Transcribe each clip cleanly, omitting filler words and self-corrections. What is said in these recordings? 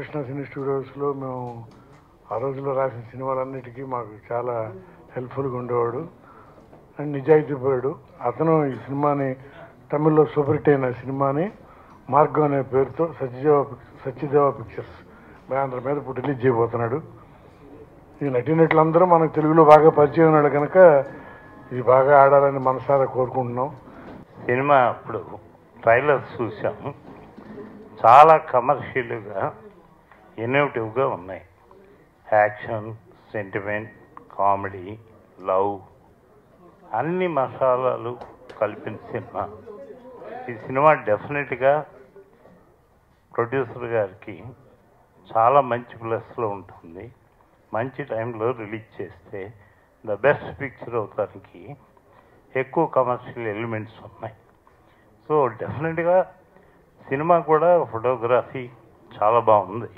రామకృష్ణ సినీ స్టూడియోస్లో మేము ఆ రోజుల్లో రాసిన సినిమాలన్నిటికీ మాకు చాలా హెల్ప్ఫుల్గా ఉండేవాడు అండ్ నిజాయితీపరుడు. అతను ఈ సినిమాని తమిళ్లో సూపర్ హిట్ అయిన సినిమాని మార్గం అనే పేరుతో సత్యదేవ పిక్చర్స్ బ్యానర్ మీద ఇప్పుడు రిలీజ్ చేయబోతున్నాడు. ఈ నటీనటులందరూ మనకు తెలుగులో బాగా పరిచయం ఉన్నాడు కనుక ఇది బాగా ఆడాలని మనసారా కోరుకుంటున్నాం. సినిమా అప్పుడు ట్రైలర్స్ చూసాము, చాలా కమర్షియల్గా ఇన్నోవేటివ్గా ఉన్నాయి. యాక్షన్, సెంటిమెంట్, కామెడీ, లవ్ అన్ని మసాలాలు కలిపిన సినిమా. ఈ సినిమా డెఫినెట్గా ప్రొడ్యూసర్ గారికి చాలా మంచి ప్లస్లో ఉంటుంది. మంచి టైంలో రిలీజ్ చేస్తే ద బెస్ట్ పిక్చర్ అవడానికి ఎక్కువ కమర్షియల్ ఎలిమెంట్స్ ఉన్నాయి. సో డెఫినెట్గా సినిమా కూడా ఫోటోగ్రఫీ చాలా బాగుంది.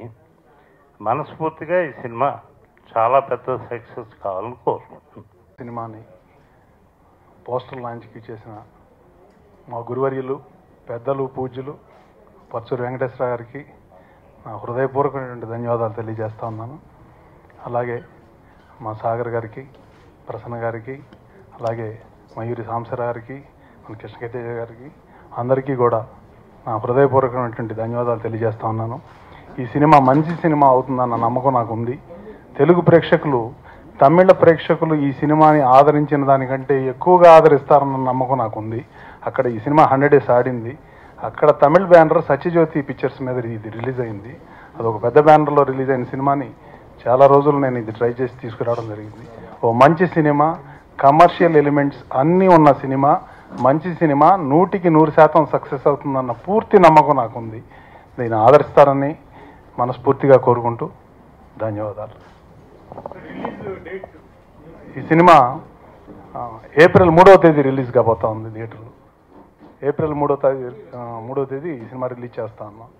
మనస్ఫూర్తిగా ఈ సినిమా చాలా పెద్ద సక్సెస్ కావాలని కోరుకుంటున్నాను. సినిమాని పోస్టర్ లాంచ్కి చేసిన మా గురువర్యులు, పెద్దలు, పూజ్యులు పర్చూరి వెంకటేశ్వర గారికి నా హృదయపూర్వకమైనటువంటి ధన్యవాదాలు తెలియజేస్తా ఉన్నాను. అలాగే మా సాగర్ గారికి, ప్రసన్న గారికి, అలాగే మయూరి సాంసరా గారికి, మన కృష్ణకేతేజ గారికి అందరికీ కూడా నా హృదయపూర్వకమైనటువంటి ధన్యవాదాలు తెలియజేస్తా ఉన్నాను. ఈ సినిమా మంచి సినిమా అవుతుందన్న నమ్మకం నాకు ఉంది. తెలుగు ప్రేక్షకులు, తమిళ ప్రేక్షకులు ఈ సినిమాని ఆదరించిన దానికంటే ఎక్కువగా ఆదరిస్తారన్న నమ్మకం నాకు ఉంది. అక్కడ ఈ సినిమా 100 days ఆడింది. అక్కడ తమిళ్ బ్యానర్ సత్యజ్యోతి పిక్చర్స్ మీద ఇది రిలీజ్ అయింది. అదొక పెద్ద బ్యానర్లో రిలీజ్ అయిన సినిమాని చాలా రోజులు నేను ఇది ట్రై చేసి తీసుకురావడం జరిగింది. ఓ మంచి సినిమా, కమర్షియల్ ఎలిమెంట్స్ అన్నీ ఉన్న సినిమా, మంచి సినిమా 100% సక్సెస్ అవుతుందన్న పూర్తి నమ్మకం నాకుంది. దీన్ని ఆదరిస్తారని మనస్ఫూర్తిగా కోరుకుంటూ ధన్యవాదాలు. ఈ సినిమా ఏప్రిల్ 3వ తేదీ రిలీజ్ కాబోతా ఉంది థియేటర్లో. ఏప్రిల్ 3వ తేదీ ఈ సినిమా రిలీజ్ చేస్తా ఉన్నాం.